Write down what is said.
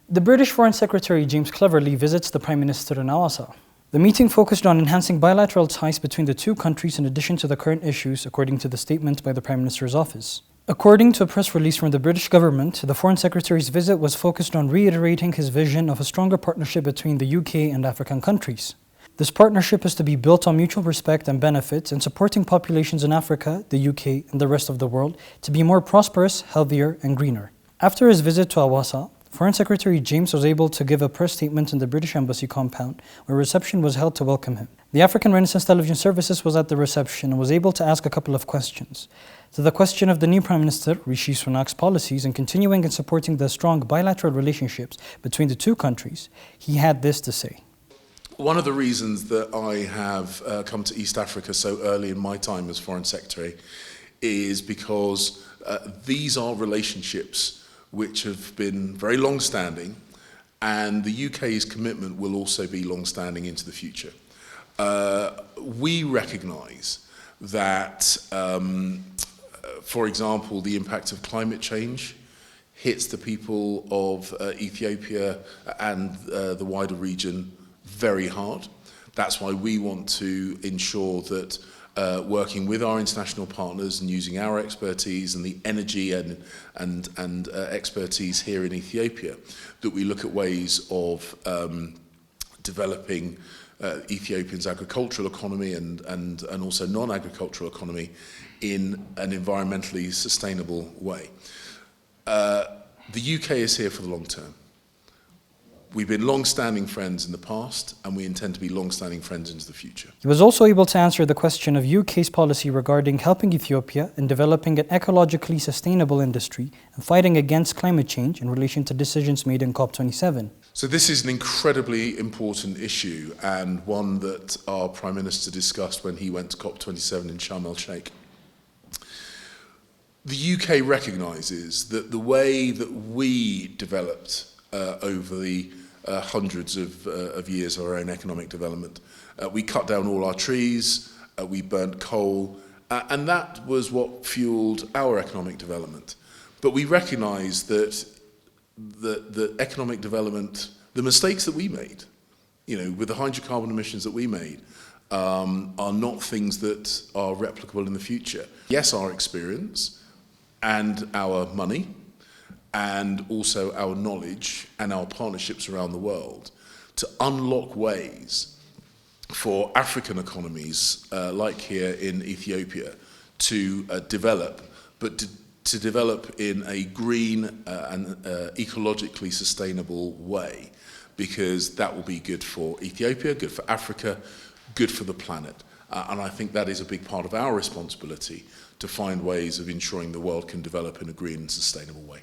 The British Foreign Secretary James Cleverly visits the Prime Minister in Hawassa. The meeting focused on enhancing bilateral ties between the two countries in addition to the current issues, according to the statement by the Prime Minister's office. According to a press release from the British government, the Foreign Secretary's visit was focused on reiterating his vision of a stronger partnership between the UK and African countries. This partnership is to be built on mutual respect and benefits and supporting populations in Africa, the UK, and the rest of the world to be more prosperous, healthier, and greener. After his visit to Hawassa, Foreign Secretary James was able to give a press statement in the British Embassy compound, where a reception was held to welcome him. The African Renaissance Television Services was at the reception and was able to ask a couple of questions. To the question of the new Prime Minister, Rishi Sunak's policies in continuing and supporting the strong bilateral relationships between the two countries, he had this to say. One of the reasons that I have come to East Africa so early in my time as Foreign Secretary is because these are relationships which have been very long-standing, and the UK's commitment will also be long-standing into the future. We recognise that, for example, the impact of climate change hits the people of Ethiopia and the wider region very hard. That's why we want to ensure that working with our international partners and using our expertise and the energy and expertise here in Ethiopia, that we look at ways of developing Ethiopia's agricultural economy and also non-agricultural economy in an environmentally sustainable way. The UK is here for the long term. We've been long-standing friends in the past, and we intend to be long-standing friends into the future. He was also able to answer the question of UK's policy regarding helping Ethiopia in developing an ecologically sustainable industry and fighting against climate change in relation to decisions made in COP27. So this is an incredibly important issue, and one that our Prime Minister discussed when he went to COP27 in Sharm el-Sheikh. The UK recognises that the way that we developed over the hundreds of years of our own economic development. We cut down all our trees, we burnt coal, and that was what fueled our economic development. But we recognise that the economic development, the mistakes that we made, with the hydrocarbon emissions that we made, are not things that are replicable in the future. Yes, our experience and our money, and also our knowledge and our partnerships around the world to unlock ways for African economies, like here in Ethiopia, to develop, but to develop in a green and ecologically sustainable way, because that will be good for Ethiopia, good for Africa, good for the planet. And I think that is a big part of our responsibility, to find ways of ensuring the world can develop in a green and sustainable way.